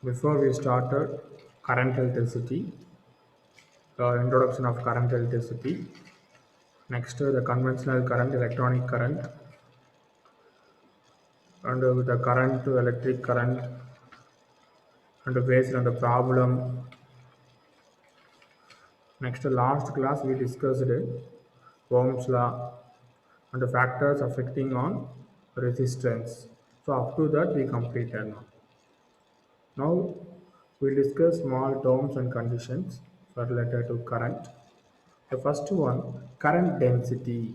Before we started current electricity, introduction of current electricity, next the conventional current, electronic current, and the current to electric current, and based on the problem. Next, last class we discussed Ohm's law and the factors affecting on resistance. So up to that we completed now. Now we discuss small terms and conditions related to current. The first one, current density.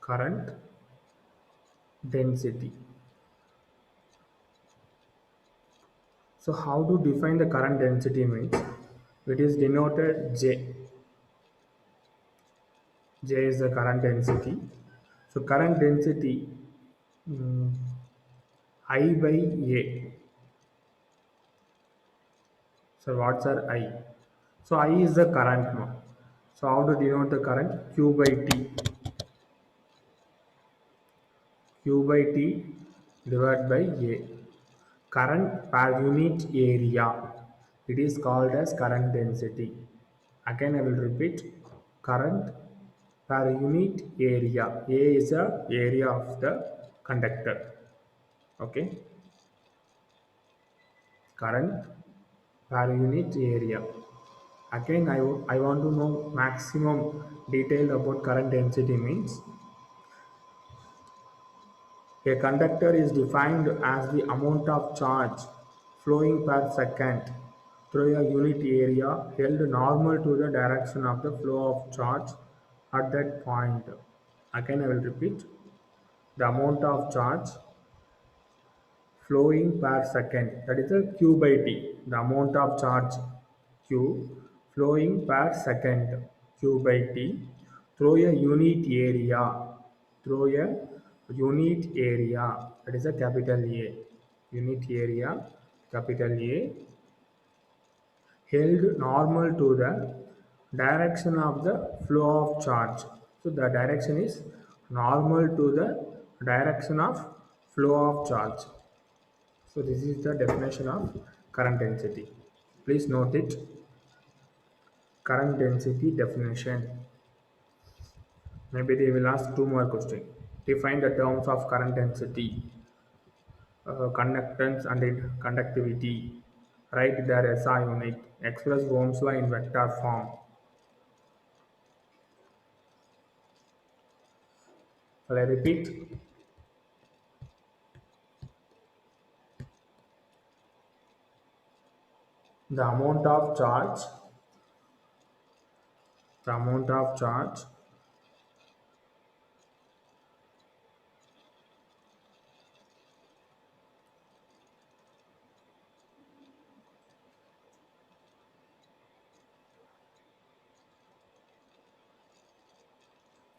Current density. So how to define the current density means it is denoted J. J is the current density. So current density I by A. So what's our I? So I is the current now. So how to denote the current? Q by T. Q by T divided by A. Current per unit area. It is called as current density. Again I will repeat. Current per unit area. A is the area of the conductor. Okay. Current per unit area. Again, I want to know maximum detail about current density means a conductor is defined as the amount of charge flowing per second through a unit area held normal to the direction of the flow of charge at that point. Again, I will repeat the amount of charge flowing per second, that is a q by t, the amount of charge q flowing per second q by t through a unit area, through a unit area, that is a capital A, unit area capital A, held normal to the direction of the flow of charge. So the direction is normal to the direction of flow of charge. So this is the definition of current density. Please note it. Current density definition. Maybe they will ask two more questions. Define the terms of current density, conductance and conductivity. Write their SI unit. Express Ohm's law in vector form. Shall I repeat? The amount of charge, the amount of charge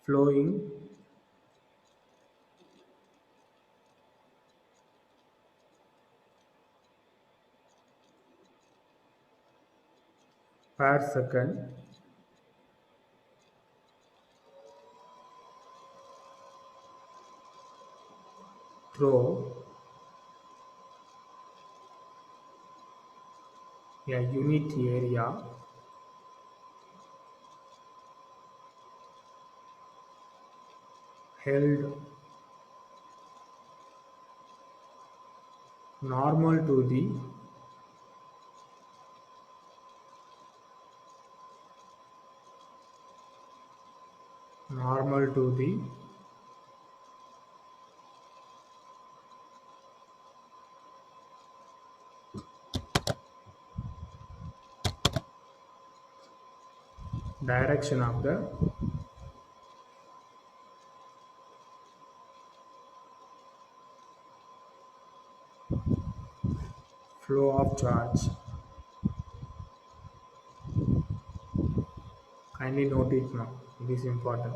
flowing per second through a unit area held normal to the normal to the direction of the Flow of charge. Kindly note it now. It is important.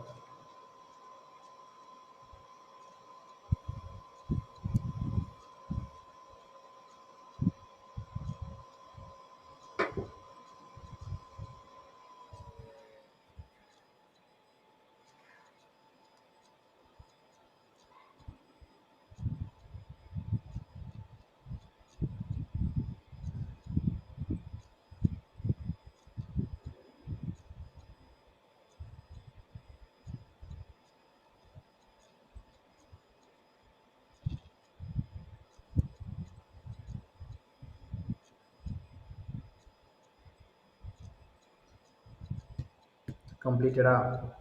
Completed. Shall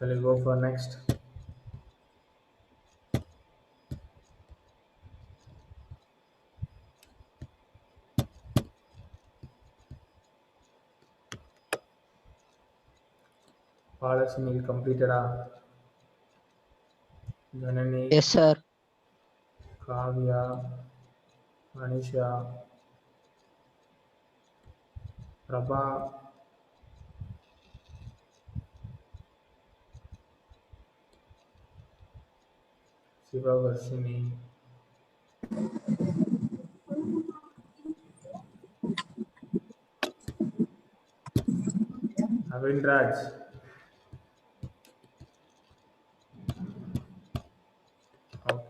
we go for next? Palasini completed. Janani, Yes, sir. Kavya, Manisha, Prabha, Sivavarshini, Avindraj. Okay.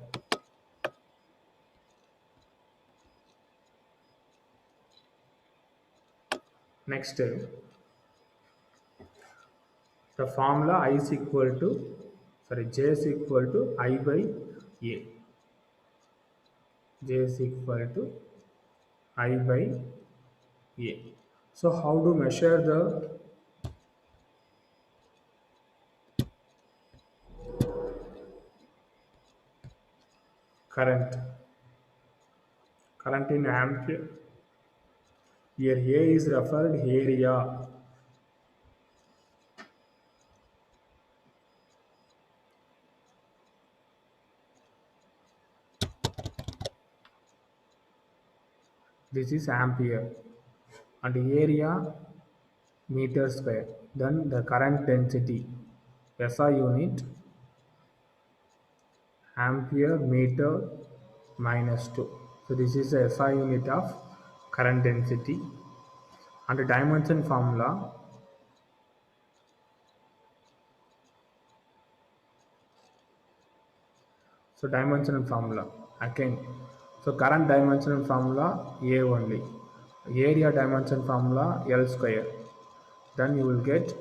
Next, the formula I is equal to, sorry, J is equal to I by A. J is equal to I by A. So how to measure the current? Current in ampere. Here A is referred area. This is ampere and area meter square. Then the current density SI unit ampere meter minus 2. So this is the SI unit of current density and the dimension formula. So dimensional formula again. So current dimensional formula A only. Area dimension formula L square. Then you will get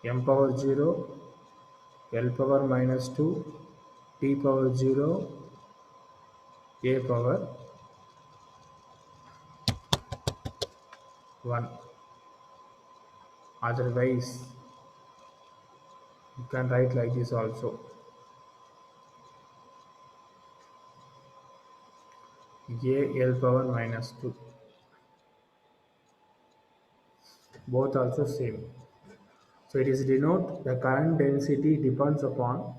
m power 0, L power minus 2, T power 0, A power 1. Otherwise, you can write like this also. A L power minus 2. Both also same. So it is denote the current density depends upon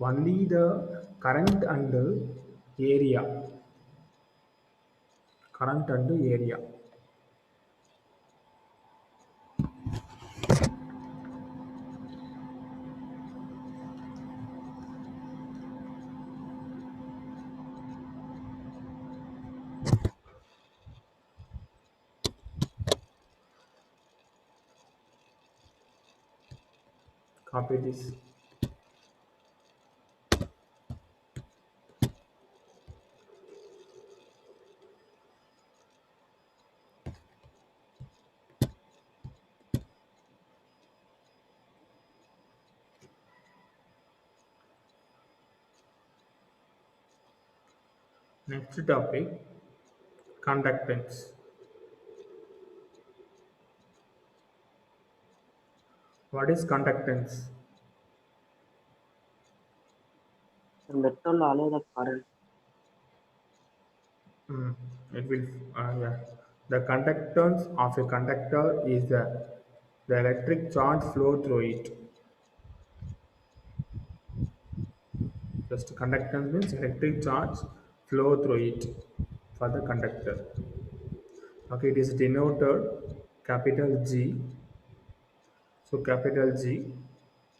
only the current and the area. Current and the area. Copy this. Next topic, conductance. What is conductance? The metal allow the current. Mm, it will, yeah. The conductance of a conductor is the electric charge flow through it. Just conductance means electric charge flow through it for the conductor. Okay, it is denoted capital G. So capital G,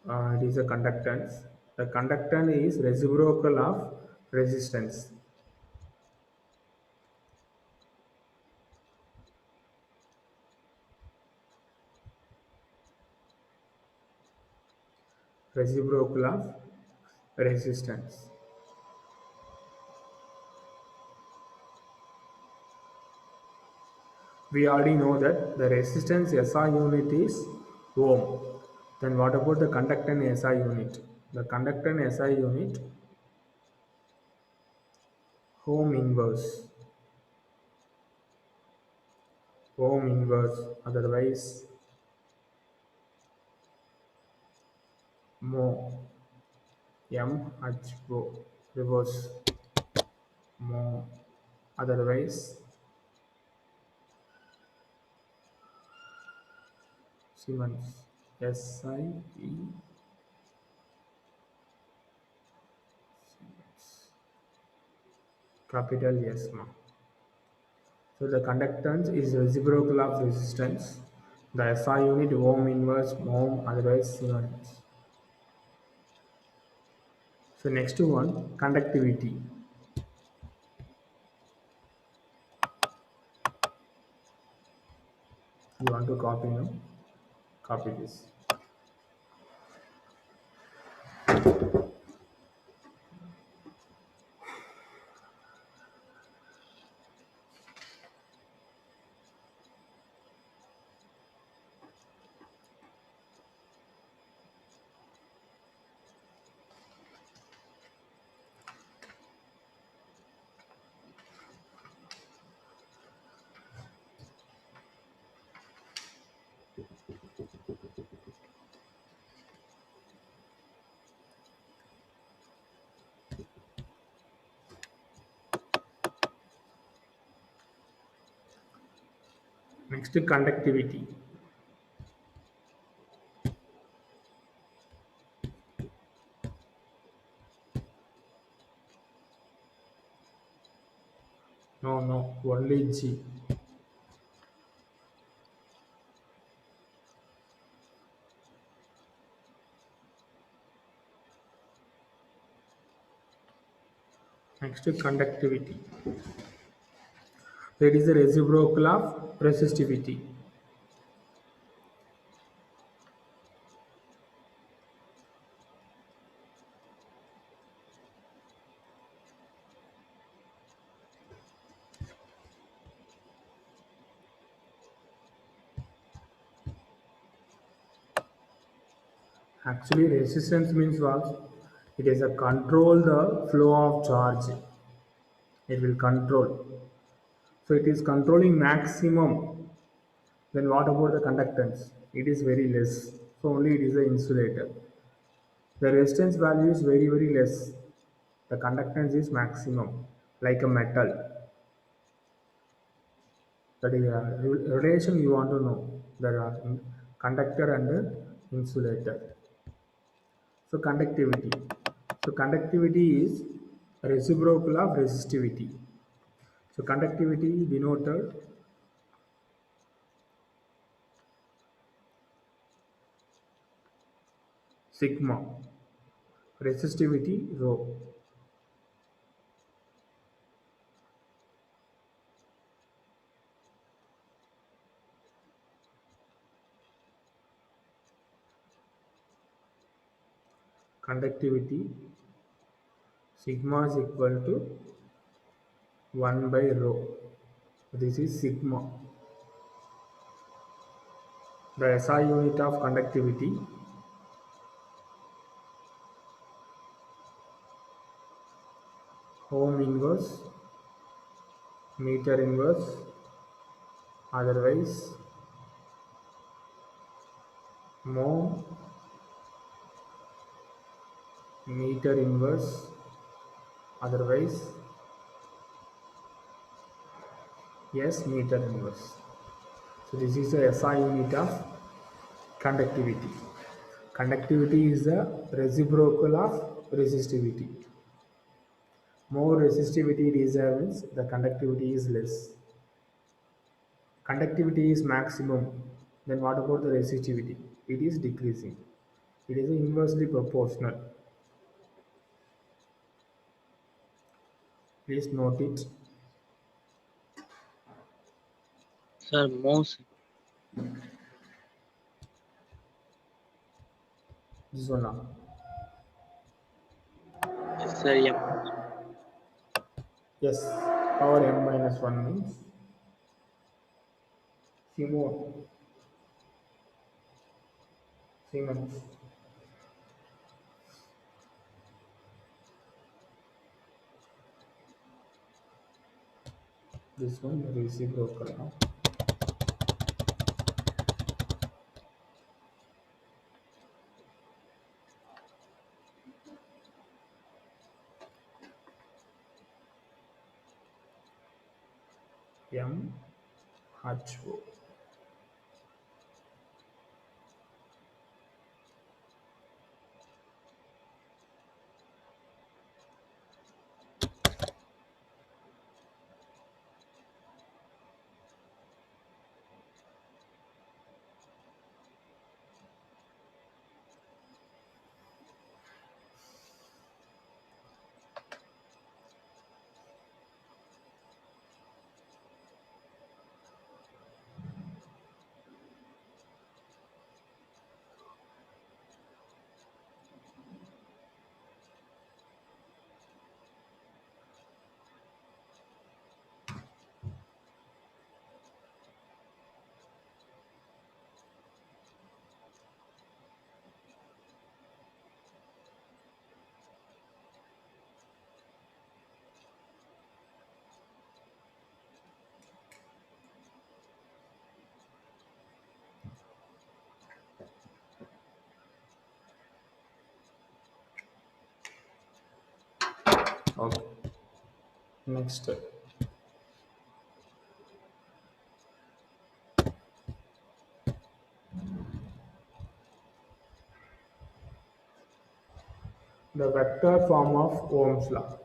it is a conductance. The conductance is reciprocal of resistance. Reciprocal of resistance. We already know that the resistance SI unit is ohm. Then what about the conductance SI unit? The conductance SI unit ohm inverse. Ohm inverse, otherwise mho, mho, reverse, mho, otherwise Siemens, SIE, capital S. So the conductance is reciprocal of resistance. The SI unit ohm inverse ohm, otherwise Siemens. So next one, conductivity. You want to copy now? Copy this. Next, conductivity. No, only G. Next, conductivity. That is the reciprocal of resistivity. Actually, resistance means what? It is a control the flow of charge. It will control. So it is controlling maximum. Then what about the conductance? It is very less. So only it is an insulator. The resistance value is very less. The conductance is maximum, like a metal. That is a relation you want to know. There are conductor and insulator. So conductivity. So conductivity is reciprocal of resistivity. So conductivity denoted sigma, resistivity rho. Conductivity sigma is equal to 1 by rho. This is sigma. The SI unit of conductivity ohm inverse, meter inverse, otherwise mho, meter inverse, otherwise yes, meter inverse. So this is the SI unit of conductivity. Conductivity is the reciprocal of resistivity. More resistivity reserves, the conductivity is less. Conductivity is maximum. Then what about the resistivity? It is decreasing. It is inversely proportional. Please note it. Sir, most. This one now. Yes, sir. M. Yes, power m minus 1 means Simon, Siemens. This one reciprocal now. M H O. Okay. Next, the vector form of Ohm's law.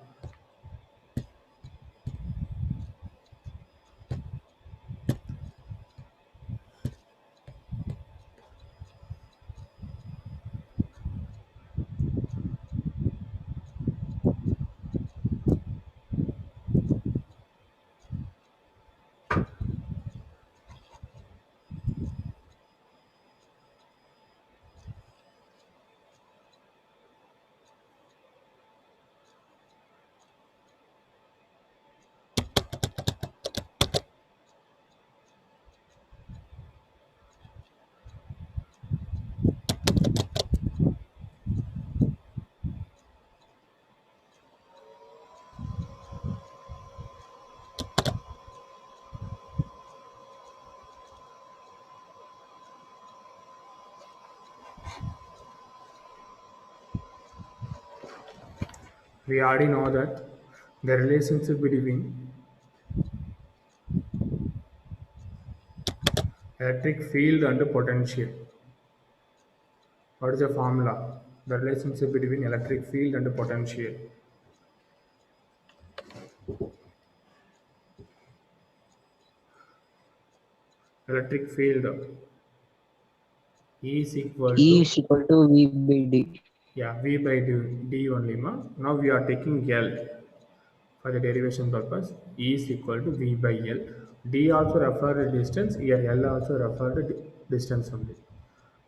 We already know that the relationship between electric field and potential. What is the formula? The relationship between electric field and potential. Electric field E is equal E to, is equal to V by D. yeah, V by D only. Ma. Now we are taking L for the derivation purpose. E is equal to V by L. D also refer to distance. Here L also refer to distance only.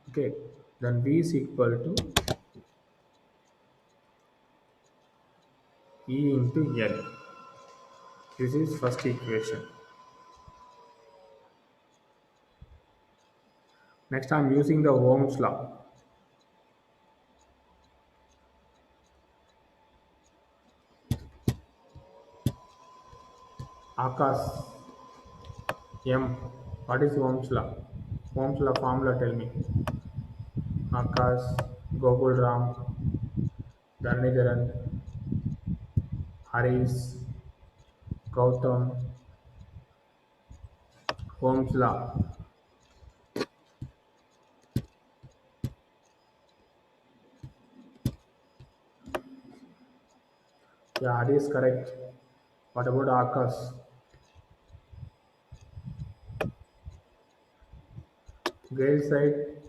Okay. Then V is equal to E into L. This is first equation. Next I am using the Ohm's law. Akash M. What is Ohm's law? Ohm's law formula, tell me. Akash, Gokul Ram, Dhanidharan, Harish, Gautam, Ohm's law. Yeah, that is correct. What about Akash? Gail said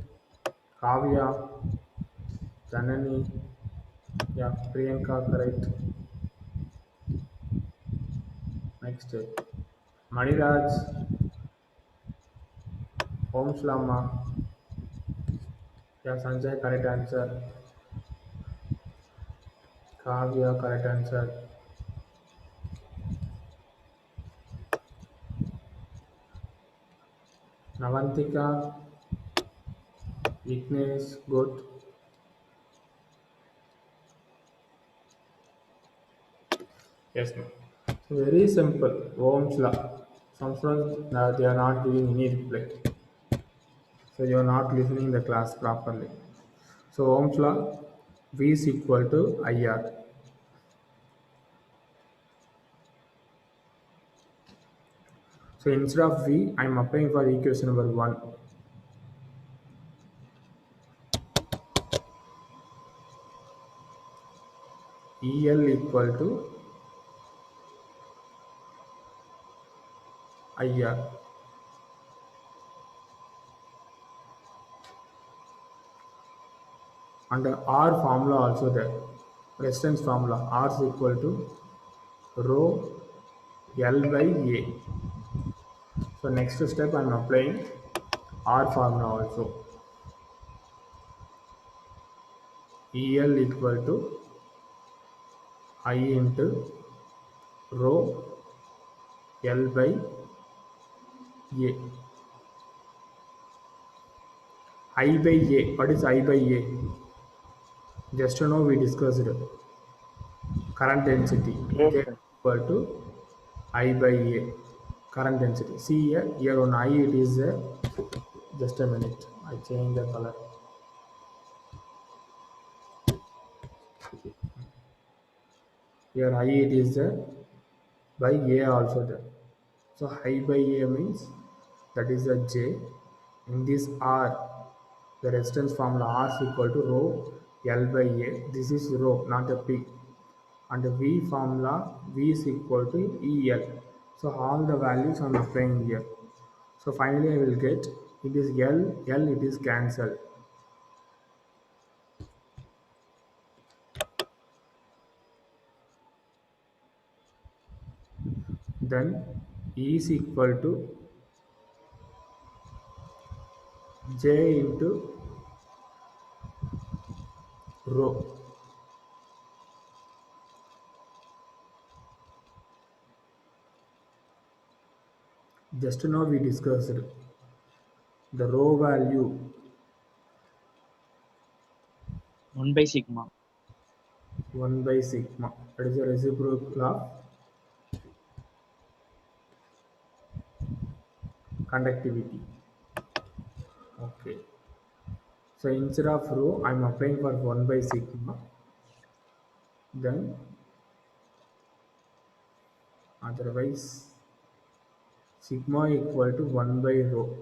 Kavya, Janani, yeah, Priyanka, correct. Next, Maniraj, Om Shlama, yeah, Sanjay, correct answer. Kavya, correct answer. Navantika, Ignesh, good. Yes, ma'am. So very simple. Ohm's law. Some students they are not giving any reply. So you are not listening the class properly. So Ohm's law, V is equal to IR. So instead of V, I am applying for equation number 1. EL equal to IR. And the R formula also there. Resistance formula R is equal to rho L by A. So next step I am applying R formula also. EL equal to I into rho L by A. I by A. What is I by A? Just now we discussed current density. Yes, J sir. equal to I by A. Current density. See here on I it is just a minute. I change the color. Here I it is by A also there. So I by A means that is a J. In this R, the resistance formula R is equal to rho L by A. This is rho, not a P. And the V formula V is equal to EL. So all the values I am applying here. So finally I will get it is L it is cancelled. Then E is equal to J into rho. Just now we discussed the rho value 1 by sigma. 1 by sigma. That is the reciprocal of conductivity. Okay. So instead of rho, I am applying for 1 by sigma. Then otherwise sigma equal to 1 by rho.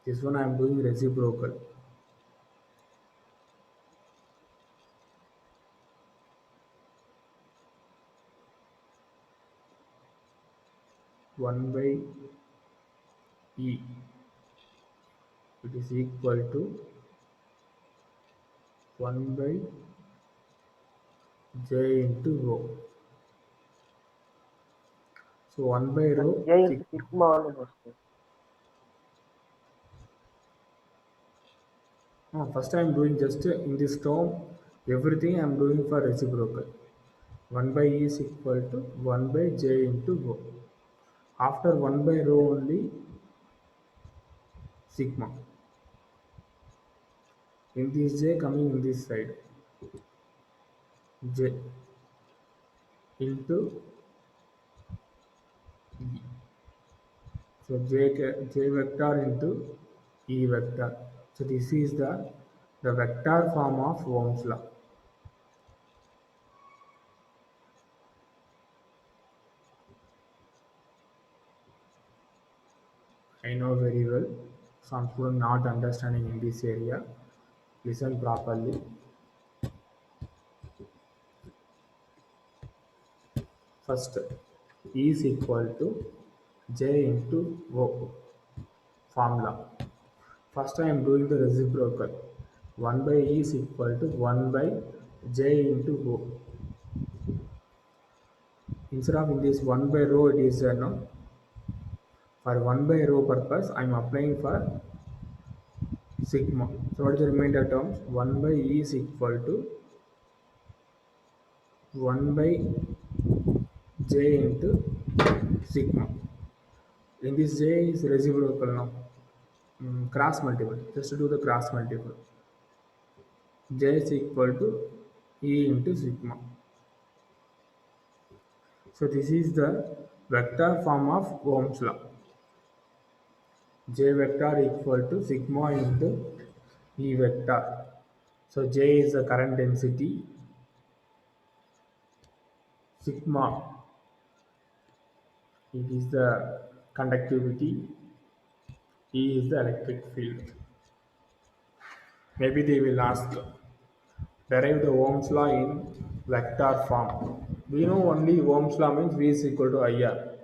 This one I am doing reciprocal. 1 by E. It is equal to 1 by J into rho. So 1 by rho J into sigma. sigma only goes. First I am doing just in this term everything I am doing for reciprocal. 1 by E is equal to 1 by J into rho. After 1 by rho only sigma. In this J coming in this side. J into E. So J vector into E vector. So this is the vector form of Ohm's law. I know very well. Some students not understanding in this area. Listen properly. First, E is equal to J into O formula. First I am doing the reciprocal. 1 by E is equal to 1 by J into O. Instead of in this 1 by rho, it is no. For 1 by rho purpose, I am applying for sigma. So what is the remainder terms? 1 by E is equal to 1 by J into sigma. In this J is reciprocal now. Cross multiple. Just to do the cross multiple. J is equal to E into sigma. So this is the vector form of Ohm's law. J vector equal to sigma into E vector. So J is the current density, sigma it is the conductivity, E is the electric field. Maybe they will ask, derive the Ohm's law in vector form. We know only Ohm's law means V is equal to IR,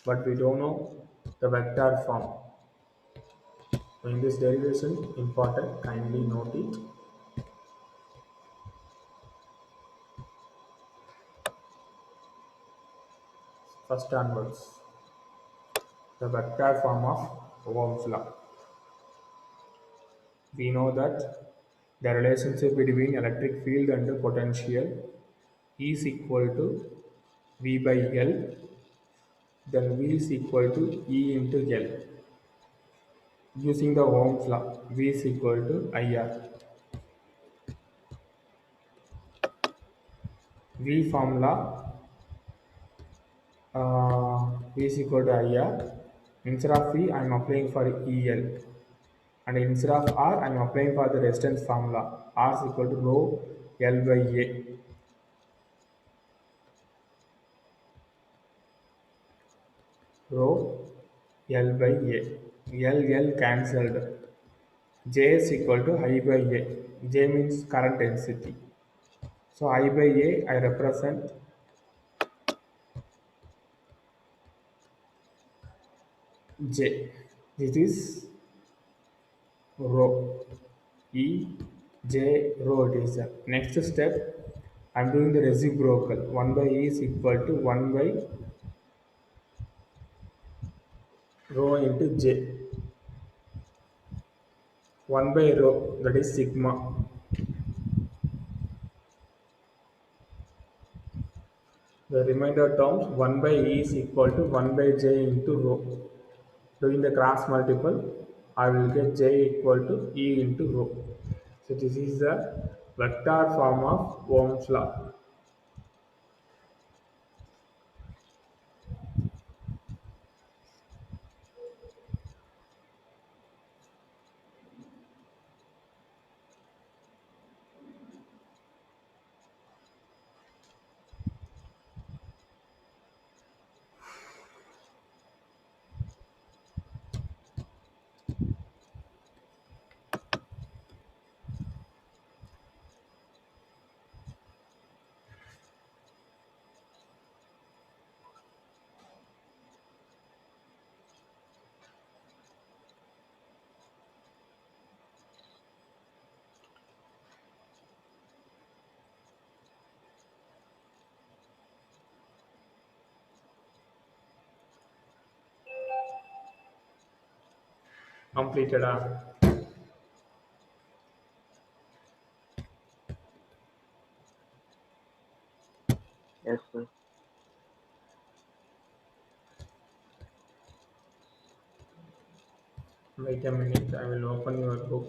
but we don't know the vector form. So in this derivation, important, kindly note it. First onwards, the vector form of Ohm's law. We know that the relationship between electric field and the potential is equal to V by L, then V is equal to E into L. Using the Ohm's law, V is equal to IR. V formula, V is equal to IR. Instead of V, I am applying for EL. And instead of R, I am applying for the resistance formula. R is equal to rho L by A. Rho L by A. L cancelled. J is equal to I by A. J means current density. So I by A, I represent J. This is rho. E J rho it is. Next step, I am doing the reciprocal. 1 by E is equal to 1 by rho into J. 1 by rho, that is sigma. The remainder terms 1 by E is equal to 1 by J into rho. Doing the cross multiple, I will get J equal to E into rho. So this is the vector form of Ohm's law. Completed. Yes, sir. Wait a minute, I will open your book.